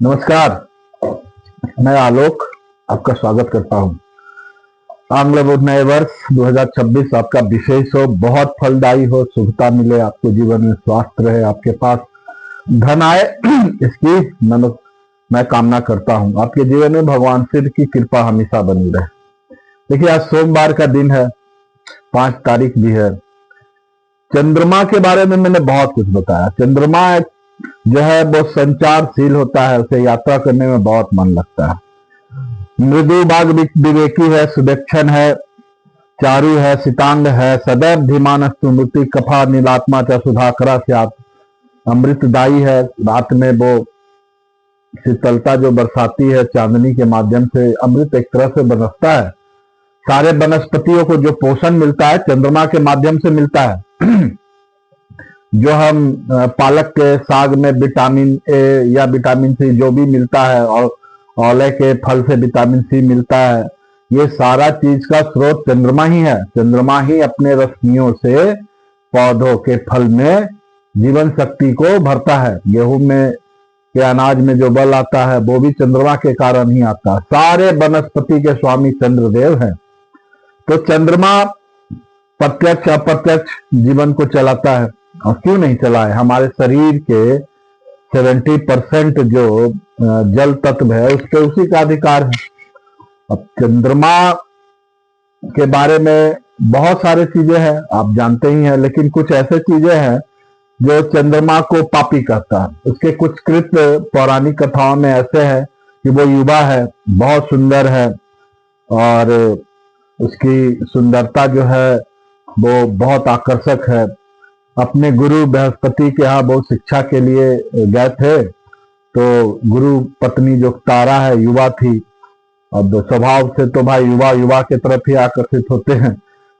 नमस्कार। मैं आलोक आपका स्वागत करता हूं। आंग्ल नए वर्ष 2026 आपका विशेष हो, बहुत फलदायी हो, शुभता मिले, आपके जीवन में स्वास्थ्य रहे, आपके पास धन आए, इसकी मैं कामना करता हूं। आपके जीवन में भगवान शिव की कृपा हमेशा बनी रहे। देखिए, आज सोमवार का दिन है, 5 तारीख भी है। चंद्रमा के बारे में मैंने बहुत कुछ बताया। चंद्रमा जो है वो संचारशील होता है, उसे यात्रा करने में बहुत मन लगता है। मृदु बाग विवेकी है, सुदक्षण है, चारु है, सितांग है, सदैव धीमान स्मृति कफा नीलात्मा च सुधाकरा से अमृतदायी है। रात में वो शीतलता जो बरसाती है चांदनी के माध्यम से, अमृत एक तरह से बरसता है। सारे वनस्पतियों को जो पोषण मिलता है चंद्रमा के माध्यम से मिलता है। जो हम पालक के साग में विटामिन ए या विटामिन सी जो भी मिलता है, और औले के फल से विटामिन सी मिलता है, ये सारा चीज का स्रोत चंद्रमा ही है। चंद्रमा ही अपने रश्मियों से पौधों के फल में जीवन शक्ति को भरता है। गेहूं में के अनाज में जो बल आता है वो भी चंद्रमा के कारण ही आता है। सारे वनस्पति के स्वामी चंद्रदेव हैं। तो चंद्रमा प्रत्यक्ष अप्रत्यक्ष जीवन को चलाता है, और क्यों नहीं चलाए। हमारे शरीर के 70% जो जल तत्व है उस पर उसी का अधिकार है। अब चंद्रमा के बारे में बहुत सारी चीजें हैं, आप जानते ही हैं, लेकिन कुछ ऐसे चीजें हैं जो चंद्रमा को पापी कहता है। उसके कुछ कृत पौराणिक कथाओं में ऐसे हैं कि वो युवा है, बहुत सुंदर है, और उसकी सुंदरता जो है वो बहुत आकर्षक है। अपने गुरु बृहस्पति के यहाँ वो शिक्षा के लिए गए थे, तो गुरु पत्नी जो तारा है युवा थी। अब स्वभाव से तो भाई युवा के तरफ ही आकर्षित होते हैं।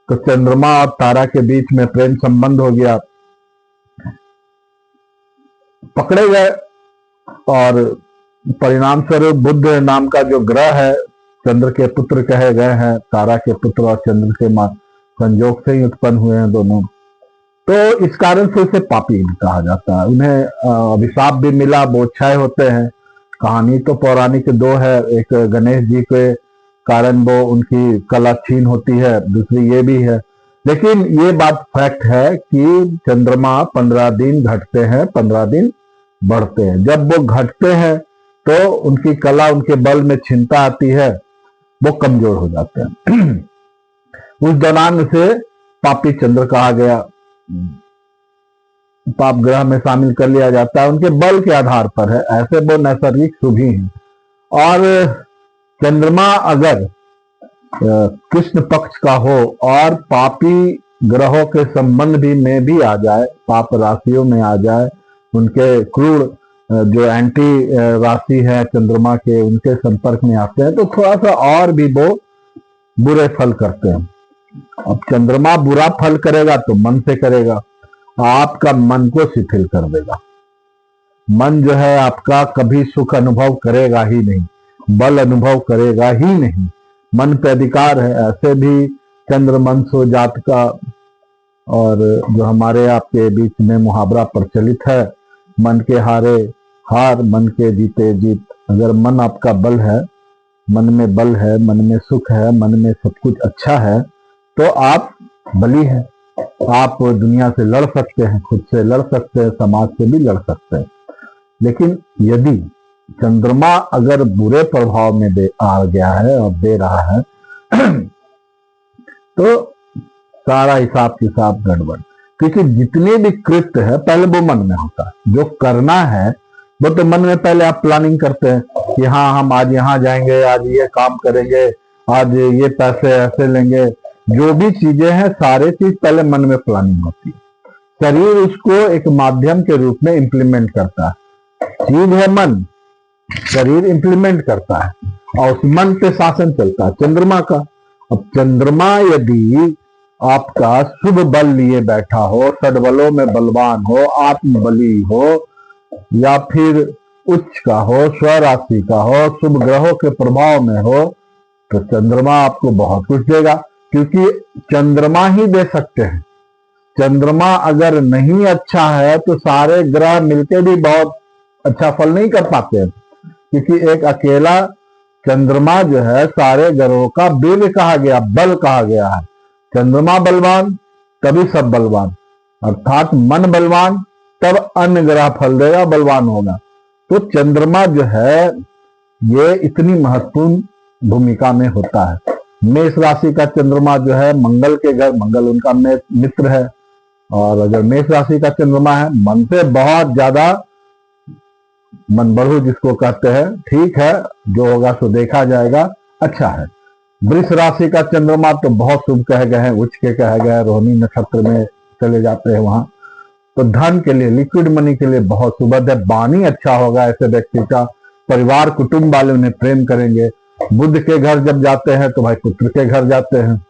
तो चंद्रमा और तारा के बीच में प्रेम संबंध हो गया, पकड़े गए, और परिणाम स्वरूप बुध नाम का जो ग्रह है, चंद्र के पुत्र कहे गए हैं। तारा के पुत्र और चंद्र के संयोग से ही उत्पन्न हुए हैं दोनों। तो इस कारण से उसे पापी कहा जाता है। उन्हें अभिशाप भी मिला, वो क्षय होते हैं। कहानी तो पौराणिक दो है, एक गणेश जी के कारण वो उनकी कला छीन होती है, दूसरी ये भी है। लेकिन ये बात फैक्ट है कि चंद्रमा 15 दिन घटते हैं, 15 दिन बढ़ते हैं। जब वो घटते हैं तो उनकी कला, उनके बल में क्षीणता आती है, वो कमजोर हो जाते हैं। उस दौरान से पापी चंद्र कहा गया, पाप ग्रह में शामिल कर लिया जाता है। उनके बल के आधार पर है, ऐसे वो नैसर्गिक शुभ ही हैं। और चंद्रमा अगर कृष्ण पक्ष का हो और पापी ग्रहों के संबंध भी में भी आ जाए, पाप राशियों में आ जाए, उनके क्रूर जो एंटी राशि है चंद्रमा के, उनके संपर्क में आते हैं, तो थोड़ा सा और भी वो बुरे फल करते हैं। अब चंद्रमा बुरा फल करेगा तो मन से करेगा, आपका मन को शिथिल कर देगा। मन जो है आपका कभी सुख अनुभव करेगा ही नहीं, बल अनुभव करेगा ही नहीं। मन पे अधिकार है। ऐसे भी चंद्र मन सो जात का, और जो हमारे आपके बीच में मुहावरा प्रचलित है, मन के हारे हार, मन के जीते जीत। अगर मन आपका बल है, मन में बल है, मन में सुख है, मन में सब कुछ अच्छा है, तो आप बली हैं। आप दुनिया से लड़ सकते हैं, खुद से लड़ सकते हैं, समाज से भी लड़ सकते हैं। लेकिन यदि चंद्रमा अगर बुरे प्रभाव में आ गया है और दे रहा है तो सारा हिसाब किताब गड़बड़। क्योंकि जितने भी कृत्य है पहले वो मन में होता है। जो करना है वो तो मन में पहले आप प्लानिंग करते हैं कि हाँ हम आज यहाँ जाएंगे, आज ये काम करेंगे, आज ये पैसे ऐसे लेंगे। जो भी चीजें हैं सारे चीज पहले मन में प्लानिंग होती है। शरीर उसको एक माध्यम के रूप में इंप्लीमेंट करता है। चीज है मन, शरीर इंप्लीमेंट करता है, और उस मन पे शासन चलता है चंद्रमा का। अब चंद्रमा यदि आपका शुभ बल लिए बैठा हो, सद्बलों में बलवान हो, आत्मबली हो, या फिर उच्च का हो, स्वराशि का हो, शुभ ग्रहों के प्रभाव में हो, तो चंद्रमा आपको बहुत कुछ देगा। क्योंकि चंद्रमा ही दे सकते हैं। चंद्रमा अगर नहीं अच्छा है तो सारे ग्रह मिलके भी बहुत अच्छा फल नहीं कर पाते हैं। क्योंकि एक अकेला चंद्रमा जो है सारे ग्रहों का वीर्य कहा गया, बल कहा गया है। चंद्रमा बलवान तभी सब बलवान, अर्थात मन बलवान तब अन्य ग्रह फल देगा, बलवान होगा। तो चंद्रमा जो है ये इतनी महत्वपूर्ण भूमिका में होता है। मेष राशि का चंद्रमा जो है मंगल के घर, मंगल उनका मित्र है, और अगर मेष राशि का चंद्रमा है मन से बहुत ज्यादा मन बढ़ू जिसको कहते हैं, ठीक है, जो होगा सो देखा जाएगा, अच्छा है। वृष राशि का चंद्रमा तो बहुत शुभ कहे गए हैं, उच्च के कहे गए हैं, रोहिणी नक्षत्र में चले जाते हैं वहां, तो धन के लिए, लिक्विड मनी के लिए बहुत शुभ है। वाणी अच्छा होगा ऐसे व्यक्ति का, परिवार कुटुंब वाले उन्हें प्रेम करेंगे। बुध के घर जब जाते हैं तो भाई पुत्र के घर जाते हैं,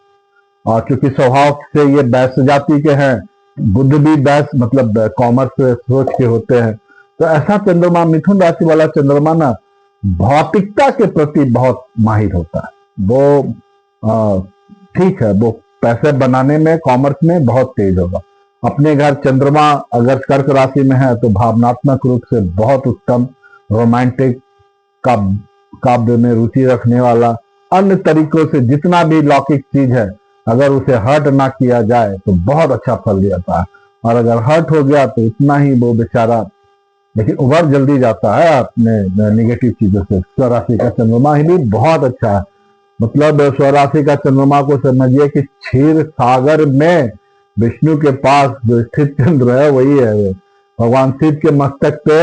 और चूंकि स्वभाव से ये वैश्य जाति के हैं, बुध भी वैश्य मतलब कॉमर्स सोच के होते हैं, तो ऐसा चंद्रमा, मिथुन राशि वाला चंद्रमा ना भौतिकता के प्रति बहुत माहिर होता है। वो ठीक है, वो पैसे बनाने में, कॉमर्स में बहुत तेज होगा। अपने घर चंद्रमा अगर कर्क राशि में है तो भावनात्मक रूप से बहुत उत्तम, रोमांटिक, काव्य में रुचि रखने वाला, अन्य तरीकों से जितना भी लौकिक चीज है अगर उसे हर्ट ना किया जाए तो बहुत अच्छा फल देता है, और अगर हर्ट हो गया तो इतना ही वो बेचारा, लेकिन उभर जल्दी जाता है अपने निगेटिव चीजों से। स्वराशि का चंद्रमा ही भी बहुत अच्छा है, मतलब स्वराशि का चंद्रमा को समझिए कि क्षीर सागर में विष्णु के पास जो स्थित चंद्र है वही है, भगवान शिव के मस्तक पे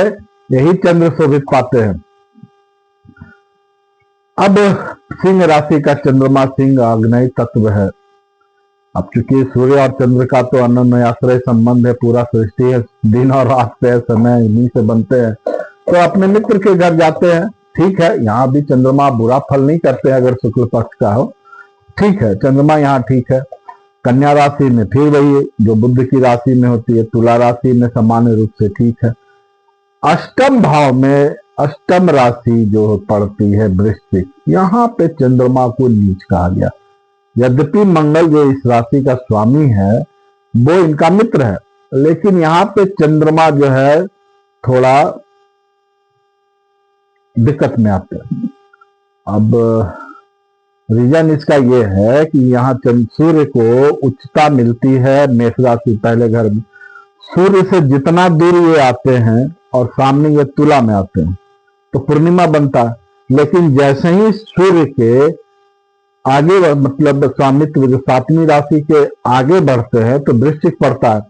यही चंद्र शोभित पाते हैं। अब सिंह राशि का चंद्रमा, सिंह आग्नेय तत्व है। अब चूंकि सूर्य और चंद्र का तो अनन्य आश्रय संबंध है, पूरा सृष्टि है, दिन और रात पे समय इन्हीं से बनते हैं, तो अपने मित्र के घर जाते हैं, ठीक है। यहाँ भी चंद्रमा बुरा फल नहीं करते अगर शुक्ल पक्ष का हो, ठीक है, चंद्रमा यहाँ ठीक है। कन्या राशि में फिर वही जो बुध की राशि में होती है, तुला राशि में सामान्य रूप से ठीक है। अष्टम भाव में अष्टम राशि जो पड़ती है वृश्चिक, यहाँ पे चंद्रमा को नीच कहा गया। यद्यपि मंगल जो इस राशि का स्वामी है वो इनका मित्र है, लेकिन यहाँ पे चंद्रमा जो है थोड़ा दिक्कत में आते हैं। अब रीजन इसका ये है कि यहाँ सूर्य को उच्चता मिलती है मेष राशि पहले घर में, सूर्य से जितना दूर ये आते हैं और सामने ये तुला में आते हैं तो पूर्णिमा बनता है, लेकिन जैसे ही सूर्य के आगे मतलब स्वामित्व जो सातवीं राशि के आगे बढ़ते हैं तो वृश्चिक पड़ता है,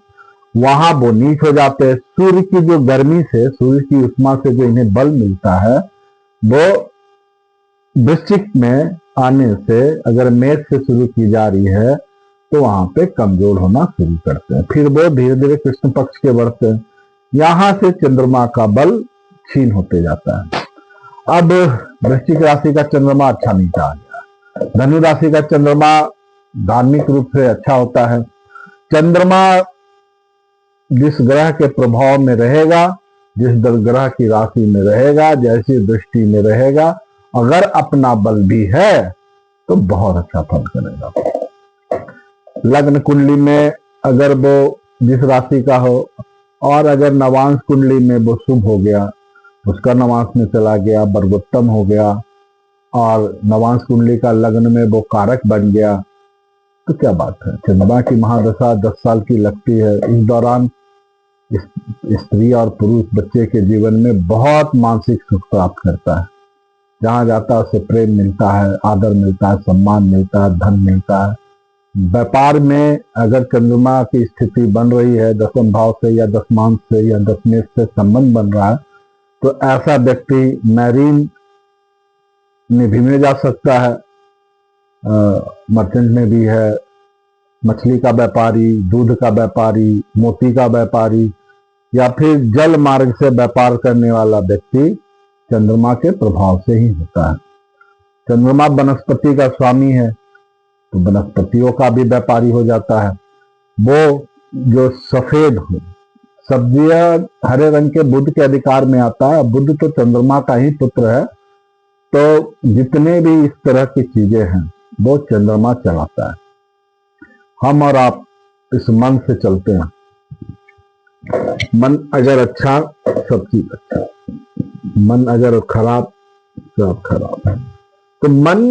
वहां वो नीच हो जाते हैं। सूर्य की जो गर्मी से, सूर्य की उष्मा से जो इन्हें बल मिलता है वो वृश्चिक में आने से, अगर मेष से शुरू की जा रही है तो वहां पे कमजोर होना शुरू करते हैं, फिर वो धीरे धीरे कृष्ण पक्ष के बढ़ते हैं, यहां से चंद्रमा का बल क्षीण होते जाता है। अब वृश्चिक राशि का चंद्रमा अच्छा नहीं कहा गया। धनु राशि का चंद्रमा धार्मिक रूप से अच्छा होता है। चंद्रमा जिस ग्रह के प्रभाव में रहेगा, जिस ग्रह की राशि में रहेगा, जैसी दृष्टि में रहेगा, अगर अपना बल भी है तो बहुत अच्छा फल करेगा। लग्न कुंडली में अगर वो जिस राशि का हो, और अगर नवांश कुंडली में वो शुभ हो गया, उसका नवांश में चला गया, वर्गोत्तम हो गया, और नवांश कुंडली का लग्न में वो कारक बन गया, तो क्या बात है। चंद्रमा की महादशा 10 साल की लगती है। इस दौरान स्त्री और पुरुष बच्चे के जीवन में बहुत मानसिक सुख प्राप्त करता है। जहां जाता है उसे प्रेम मिलता है, आदर मिलता है, सम्मान मिलता है, धन मिलता है। व्यापार में अगर चंद्रमा की स्थिति बन रही है दसम भाव से या दशमांश से या दशमेश से संबंध बन रहा है, तो ऐसा व्यक्ति मैरीन में भी जा सकता है, मर्चेंट में भी है, मछली का व्यापारी, दूध का व्यापारी, मोती का व्यापारी, या फिर जल मार्ग से व्यापार करने वाला व्यक्ति चंद्रमा के प्रभाव से ही होता है। चंद्रमा वनस्पति का स्वामी है तो वनस्पतियों का भी व्यापारी हो जाता है। वो जो सफेद हो, सब्जियां हरे रंग के बुध के अधिकार में आता है। बुध तो चंद्रमा का ही पुत्र है, तो जितने भी इस तरह की चीजें हैं वो चंद्रमा चलाता है। हम और आप इस मन से चलते हैं, मन अगर अच्छा सब चीज अच्छा, मन अगर खराब सब खराब है। तो मन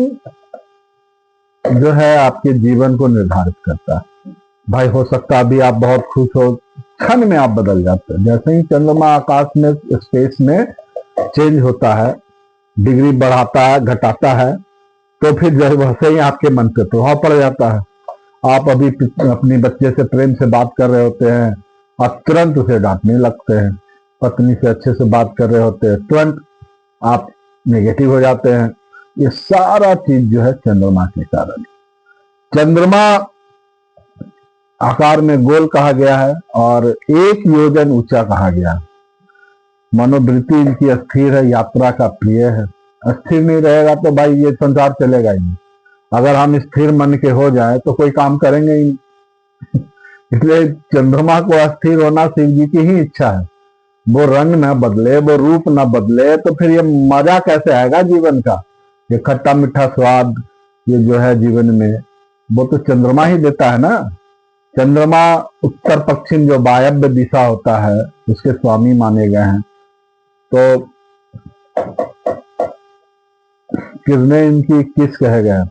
जो है आपके जीवन को निर्धारित करता है। भाई हो सकता है अभी आप बहुत खुश हो, क्षण में आप बदल जाते हैं। जैसे ही चंद्रमा आकाश में स्पेस में चेंज होता है, डिग्री बढ़ाता है घटाता है, तो फिर वैसे ही आपके मन पे प्रभाव पड़ जाता है। आप अभी अपने बच्चे से प्रेम से बात कर रहे होते हैं और तुरंत उसे डांटने लगते हैं। पत्नी से अच्छे से बात कर रहे होते हैं, तुरंत आप नेगेटिव हो जाते हैं। ये सारा चीज जो है चंद्रमा के कारण। चंद्रमा आकार में गोल कहा गया है और 1 योजन ऊंचा कहा गया है। मनोवृत्ति इनकी अस्थिर है, यात्रा का प्रिय है। अस्थिर नहीं रहेगा तो भाई ये संसार चलेगा ही नहीं। अगर हम स्थिर मन के हो जाए तो कोई काम करेंगे ही नहीं। इसलिए चंद्रमा को अस्थिर होना शिव जी की ही इच्छा है। वो रंग ना बदले, वो रूप ना बदले, तो फिर ये मजा कैसे आएगा जीवन का? ये खट्टा मीठा स्वाद ये जो है जीवन में, वो तो चंद्रमा ही देता है ना। चंद्रमा उत्तर पश्चिम जो वायव्य दिशा होता है उसके स्वामी माने गए हैं। तो किरणें इनकी 21 कहे गए हैं।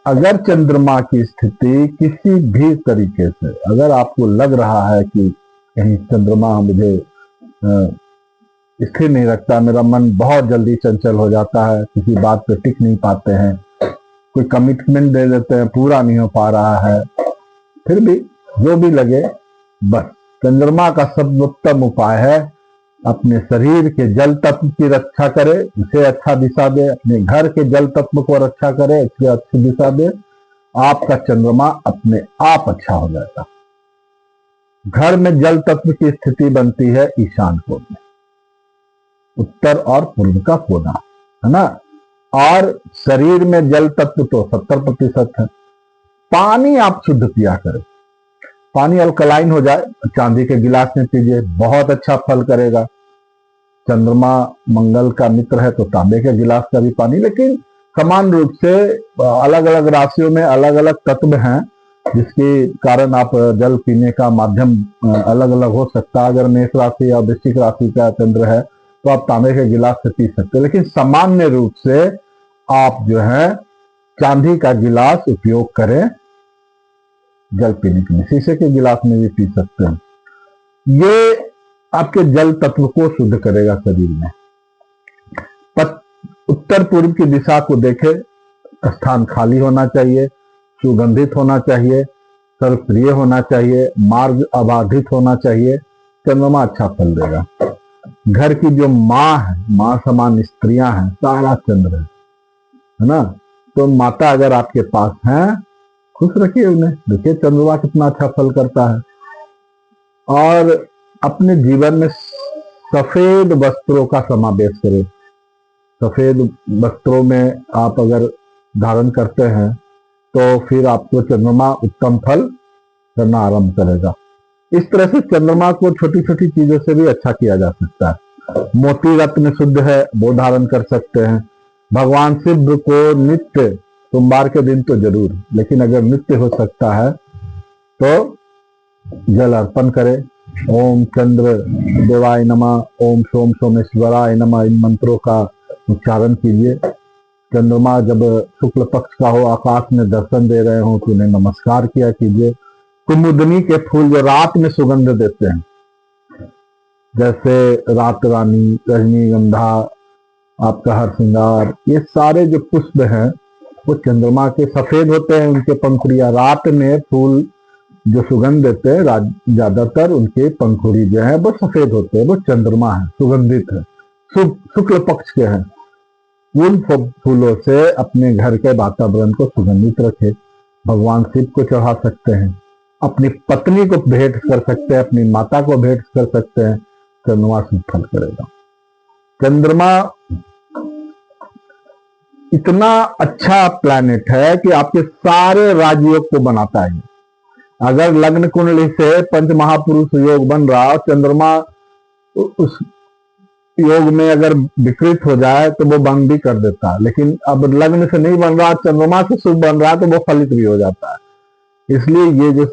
अगर चंद्रमा की स्थिति किसी भी तरीके से, अगर आपको लग रहा है कि कहीं चंद्रमा मुझे स्थिर नहीं रखता, मेरा मन बहुत जल्दी चंचल हो जाता है, किसी बात पे टिक नहीं पाते हैं, कोई कमिटमेंट दे देते हैं पूरा नहीं हो पा रहा है, फिर भी जो भी लगे, बस चंद्रमा का सर्वोत्तम उपाय है अपने शरीर के जल तत्व की रक्षा करे, उसे अच्छा दिशा दे। अपने घर के जल तत्व को रक्षा करे, उसे अच्छी दिशा दे। आपका चंद्रमा अपने आप अच्छा हो जाएगा। घर में जल तत्व की स्थिति बनती है ईशान कोण में, उत्तर और पूर्व का कोना, है ना। और शरीर में जल तत्व तो 70% है। पानी आप शुद्ध पिया करें। पानी अल्कलाइन हो जाए, चांदी के गिलास में पीजिए, बहुत अच्छा फल करेगा। चंद्रमा मंगल का मित्र है तो तांबे के गिलास का भी पानी, लेकिन समान रूप से अलग अलग राशियों में अलग अलग तत्व हैं, जिसके कारण आप जल पीने का माध्यम अलग अलग हो सकता है। अगर मेष राशि या वृश्चिक राशि का चंद्र है तो आप तांबे के गिलास से पी सकते हैं, लेकिन सामान्य रूप से आप जो है चांदी का गिलास उपयोग करें जल पीने के लिए। शीशे के गिलास में भी पी सकते हैं। ये आपके जल तत्व को शुद्ध करेगा शरीर में। उत्तर पूर्व की दिशा को देखे, स्थान खाली होना चाहिए, सुगंधित होना चाहिए, सर्वप्रिय होना चाहिए, मार्ग अबाधित होना चाहिए। चंद्रमा अच्छा फल देगा। घर की जो माँ है, माँ समान स्त्रियां हैं, सारा चंद्र है ना। तो माता अगर आपके पास हैं, खुश रखिए उन्हें। देखिए चंद्रमा कितना अच्छा फल करता है। और अपने जीवन में सफेद वस्त्रों का समावेश करें। सफेद वस्त्रों में आप अगर धारण करते हैं तो फिर आपको चंद्रमा उत्तम फल करना आरंभ करेगा। इस तरह से चंद्रमा को छोटी छोटी चीजों से भी अच्छा किया जा सकता है। मोती रत्न शुद्ध है, वो धारण कर सकते हैं। भगवान शिव को नित्य, सोमवार के दिन तो जरूर, लेकिन अगर नित्य हो सकता है तो जल अर्पण करें। ओम चंद्र देवाय नमः, ओम सोम सोमेश्वराय नमः, इन मंत्रों का उच्चारण कीजिए। चंद्रमा जब शुक्ल पक्ष का हो, आकाश में दर्शन दे रहे हो तो उन्हें नमस्कार किया कीजिए। कुमुदनी के फूल जो रात में सुगंध देते हैं, जैसे रात रानी, रजनीगंधा, आपका हर श्रृंगार, ये सारे जो पुष्प हैं वो चंद्रमा के सफेद होते हैं। उनके पंखुड़ियां रात में फूल जो सुगंध देते हैं, ज्यादातर उनके पंखुड़ी जो है वो सफेद होते हैं। वो चंद्रमा है, सुगंधित है, शुक्ल पक्ष के हैं। उन फूलों से अपने घर के वातावरण को सुगंधित रखे। भगवान शिव को चढ़ा सकते हैं, अपनी पत्नी को भेंट कर सकते हैं, अपनी माता को भेंट कर सकते हैं। चंद्रमा शुभ फल करेगा। चंद्रमा इतना अच्छा प्लैनेट है कि आपके सारे राजयोग को बनाता है। अगर लग्न कुंडली से पंच महापुरुष योग बन रहा, चंद्रमा उस योग में अगर विकृत हो जाए तो वो भंग भी कर देता है। लेकिन अब लग्न से नहीं बन रहा, चंद्रमा से शुभ बन रहा, तो वो फलित भी हो जाता है। इसलिए ये जो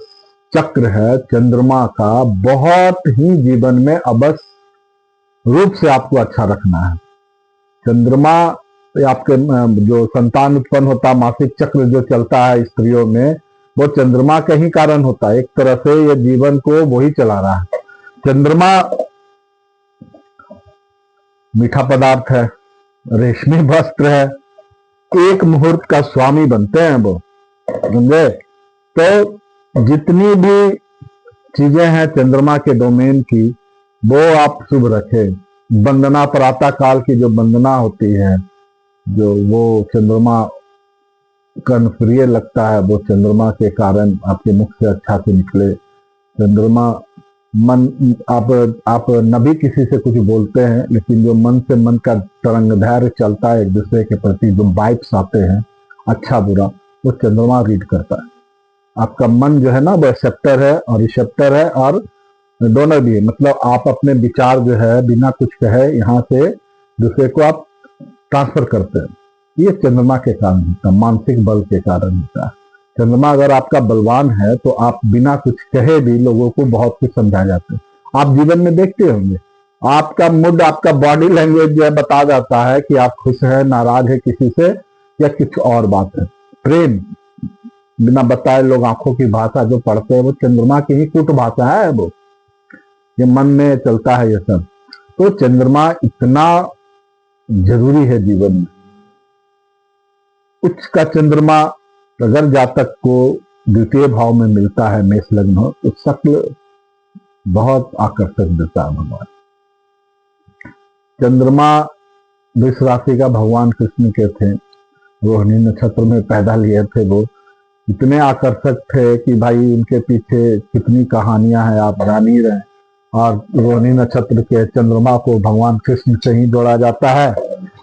चक्र है चंद्रमा का, बहुत ही जीवन में अवश्य रूप से आपको अच्छा रखना है। चंद्रमा आपके जो संतान उत्पन्न होता, मासिक चक्र जो चलता है स्त्रियों में, वो चंद्रमा के ही कारण होता है। एक तरह से ये जीवन को वही चला रहा है। चंद्रमा मीठा पदार्थ है, रेशमी वस्त्र है, एक मुहूर्त का स्वामी बनते हैं वो, समझे। तो जितनी भी चीजें हैं चंद्रमा के डोमेन की, वो आप शुभ रखें। वंदना प्रातः काल की जो वंदना होती है, जो वो चंद्रमा कर्णप्रिय लगता है, वो चंद्रमा के कारण आपके मुख से अच्छा से निकले। चंद्रमा मन, आप न भी किसी से कुछ बोलते हैं, लेकिन जो मन से मन का तरंगधैर्य चलता है एक दूसरे के प्रति, जो वाइब्स आते हैं अच्छा बुरा, वो चंद्रमा रीड करता है। आपका मन जो है ना, वो एक्सेप्टर है और रिसेप्टर है, और दोनों भी, मतलब आप अपने विचार जो है बिना कुछ कहे यहाँ से दूसरे को आप ट्रांसफर करते हैं। ये चंद्रमा के कारण होता है, मानसिक बल के कारण होता है। चंद्रमा अगर आपका बलवान है तो आप बिना कुछ कहे भी लोगों को बहुत कुछ समझा जाते हैं। आप जीवन में देखते होंगे, आपका मूड, आपका बॉडी लैंग्वेज जो है बता जाता है कि आप खुश है, नाराज है किसी से, या कुछ और बात है। प्रेम बिना बताए लोग आंखों की भाषा जो पढ़ते हैं, वो चंद्रमा की ही कूट भाषा है। वो ये मन में चलता है ये सब। तो चंद्रमा इतना जरूरी है जीवन में। उच्च का चंद्रमा अगर जातक को द्वितीय भाव में मिलता है, मेष लग्न हो, तो शक्ल बहुत आकर्षक देता है भगवान। चंद्रमा वृष राशि का भगवान कृष्ण के थे, रोहिणी नक्षत्र में पैदा लिए थे। वो इतने आकर्षक थे कि भाई उनके पीछे कितनी कहानियां हैं, आप जान ही रहे। और रोहिणी नक्षत्र के चंद्रमा को भगवान कृष्ण से ही जोड़ा जाता है,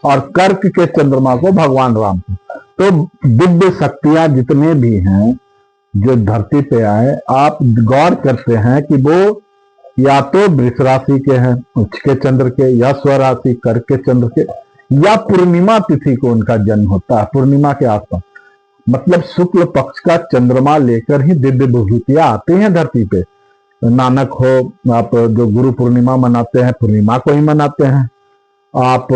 और कर्क के चंद्रमा को भगवान राम को। तो दिव्य शक्तियां जितने भी हैं जो धरती पे आए, आप गौर करते हैं कि वो या तो वृष राशि के हैं, उच्च के चंद्र के, या स्वराशि कर्क के चंद्र के, या पूर्णिमा तिथि को उनका जन्म होता है, पूर्णिमा के आसपास। मतलब शुक्ल पक्ष का चंद्रमा लेकर ही दिव्य विभूतियां आती हैं धरती पे। नानक हो, आप जो गुरु पूर्णिमा मनाते हैं, पूर्णिमा को ही मनाते हैं। आप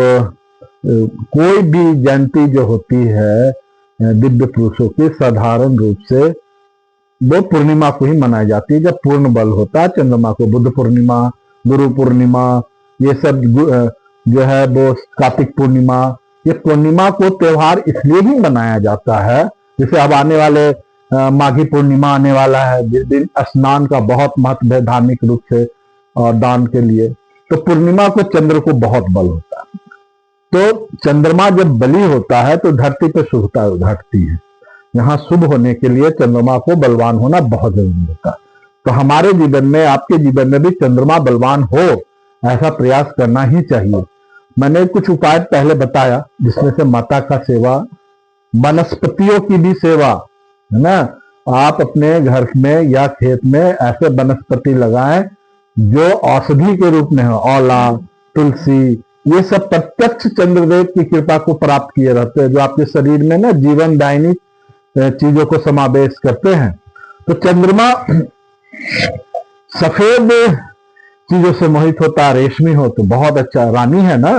कोई भी जयंती जो होती है दिव्य पुरुषों की, साधारण रूप से वो पूर्णिमा को ही मनाई जाती है, जब पूर्ण बल होता है चंद्रमा को। बुद्ध पूर्णिमा, गुरु पूर्णिमा, ये सब जो है वो कार्तिक पूर्णिमा, ये पूर्णिमा को त्योहार इसलिए ही मनाया जाता है। जैसे अब आने वाले माघी पूर्णिमा आने वाला है, जिस दिन स्नान का बहुत महत्व है धार्मिक रूप से और दान के लिए। तो पूर्णिमा को चंद्र को बहुत बल होता है। तो चंद्रमा जब बली होता है तो धरती पर शुभता घटती है। यहाँ शुभ होने के लिए चंद्रमा को बलवान होना बहुत जरूरी होता है। तो हमारे जीवन में, आपके जीवन में भी चंद्रमा बलवान हो, ऐसा प्रयास करना ही चाहिए। मैंने कुछ उपाय पहले बताया, जिसमें से माता का सेवा, वनस्पतियों की भी सेवा है ना। आप अपने घर में या खेत में ऐसे वनस्पति लगाएं जो औषधि के रूप में हो। औला, तुलसी, ये सब प्रत्यक्ष चंद्रदेव की कृपा को प्राप्त किए रहते हैं, जो आपके शरीर में ना जीवन दायिनी चीजों को समावेश करते हैं। तो चंद्रमा सफेद चीजों से मोहित होता है, रेशमी हो तो बहुत अच्छा। रानी है ना,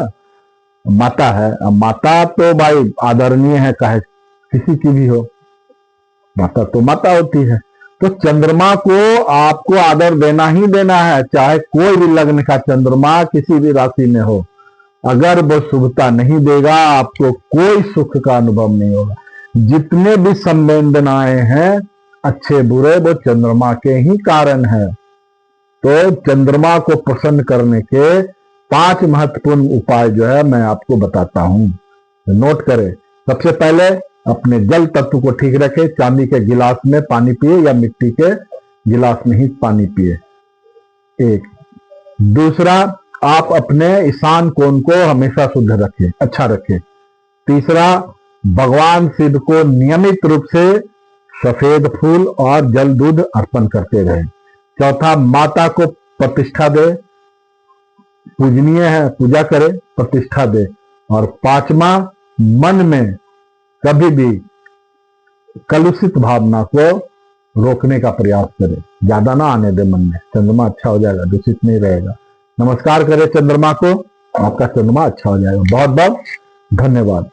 माता है। अब माता तो भाई आदरणीय है, चाहे किसी की भी हो, माता तो माता होती है। तो चंद्रमा को आपको आदर देना ही देना है, चाहे कोई भी लग्न का चंद्रमा किसी भी राशि में हो। अगर वो शुभता नहीं देगा, आपको कोई सुख का अनुभव नहीं होगा। जितने भी संवेदनाएं हैं अच्छे बुरे, वो चंद्रमा के ही कारण है। तो चंद्रमा को प्रसन्न करने के 5 महत्वपूर्ण उपाय जो है मैं आपको बताता हूं, नोट करें। सबसे पहले अपने जल तत्व को ठीक रखें, चांदी के गिलास में पानी पिए या मिट्टी के गिलास में ही पानी पिए, एक। दूसरा, आप अपने ईशान कोण को हमेशा शुद्ध रखें, अच्छा रखें। तीसरा, भगवान शिव को नियमित रूप से सफेद फूल और जल दूध अर्पण करते रहें। चौथा, माता को प्रतिष्ठा दे, पूजनीय है, पूजा करे, प्रतिष्ठा दे। और 5वां, मन में कभी भी कलुषित भावना को रोकने का प्रयास करे, ज्यादा ना आने दे मन में। चंद्रमा अच्छा हो जाएगा, दूषित नहीं रहेगा। नमस्कार करें चंद्रमा को। आपका चंद्रमा अच्छा हो जाएगा। बहुत बहुत धन्यवाद।